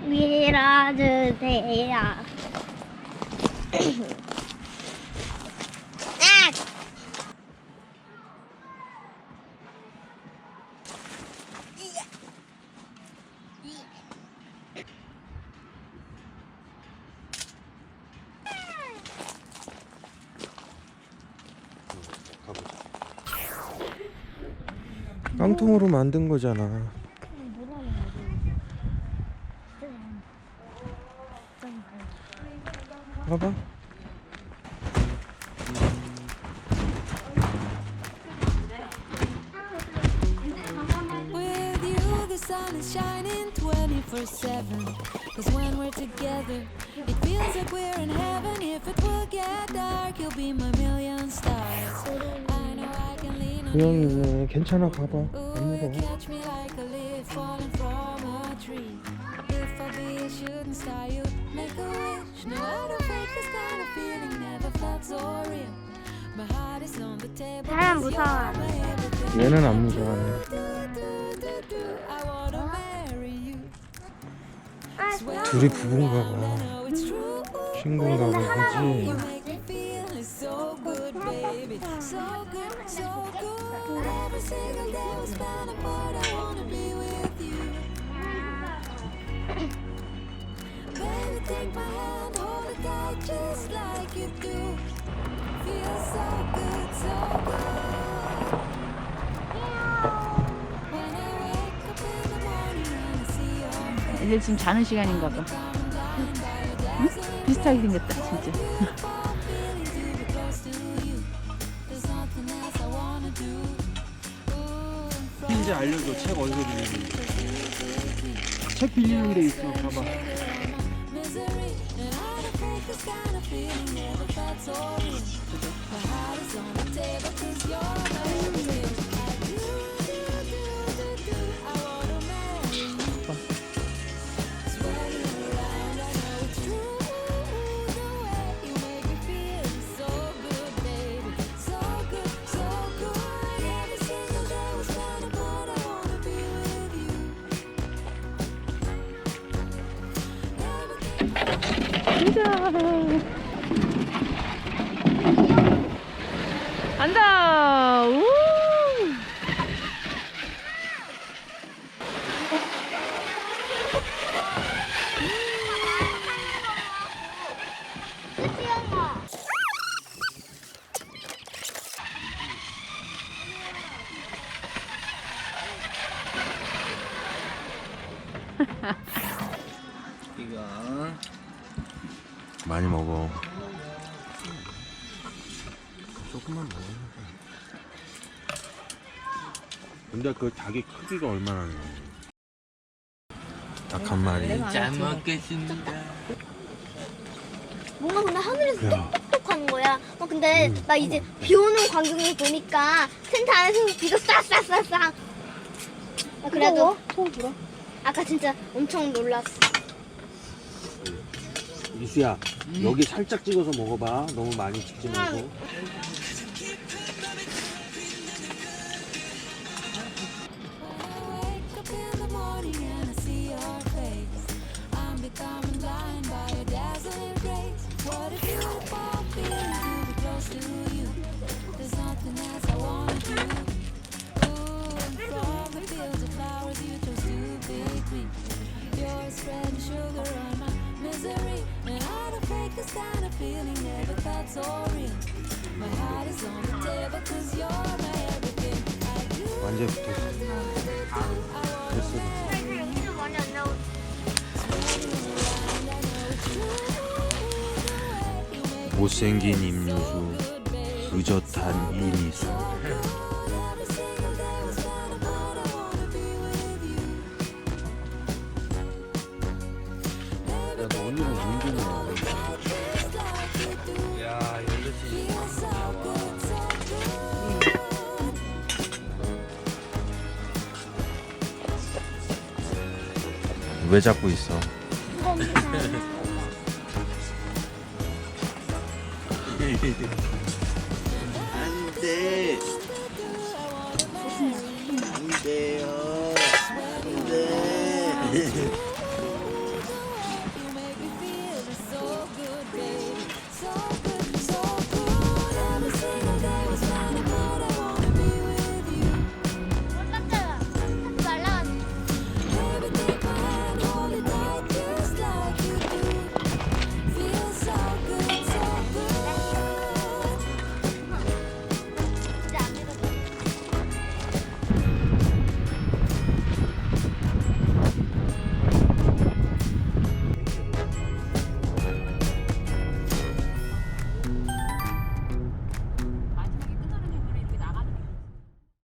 밀어주세요. 깡통으로 만든 거잖아. 봐봐. With you the sun is shining 24/7. 'Cause when we're together it feels like we're in heaven. If it will get dark you'll be my million stars. I know I can lean on 그냥 괜찮아. 봐봐. 안 you. You 무거워. catch me like a leaf falling from a tree. If I be a shooting star you make a wish. No, I don't fake this kind of feeling. Never felt so real. My heart is on the table. 사람 'Cause 무서워. you're my everything. 얘는 안 무서워해. I wanna marry you. 둘이 부부인가 봐. know it's true. 친구인가 봐. You 그지? make me feel it's so good, baby. So good, so good. Every single day we spend apart. I wanna be with you. Baby, take my hand, hold it tight just like you do. Feels so good, so good. When I wake up in the morning and I see your face. 애들 지금 자는 시간인가 봐. 응? 비슷하게 생겼다 진짜. 이제 알려줘. 책 어디서 빌리는지. 책 빌리는 데 있어. 봐봐. 간다. 우! 이거 많이 먹어. 조금만 먹어. 근데 그 닭이 크기가 얼마나 나? 닭 한 마리. 잘 먹겠습니다. 뭔가 근데 하늘에서 야. 똑똑똑하는 거야. 근데 나 이제 비 오는 광경을 보니까 텐트 안에서 비가 싹싹싹싹. 그래도 아까 진짜 엄청 놀랐어. 이수야, 여기 살짝 찍어서 먹어봐. 너무 많이 찍지 말고. This kind of feeling never felt so real. My heart is on the table 'cause you're my everything. I do. 완전 붙었어. 됐어. 연기도 많이 안 나오지. 못생긴 임유수, 의젓한 이미수. 야, 너 오늘은 운동이야. 야, 여기서 왜 잡고 있어? 안돼 안돼요 안돼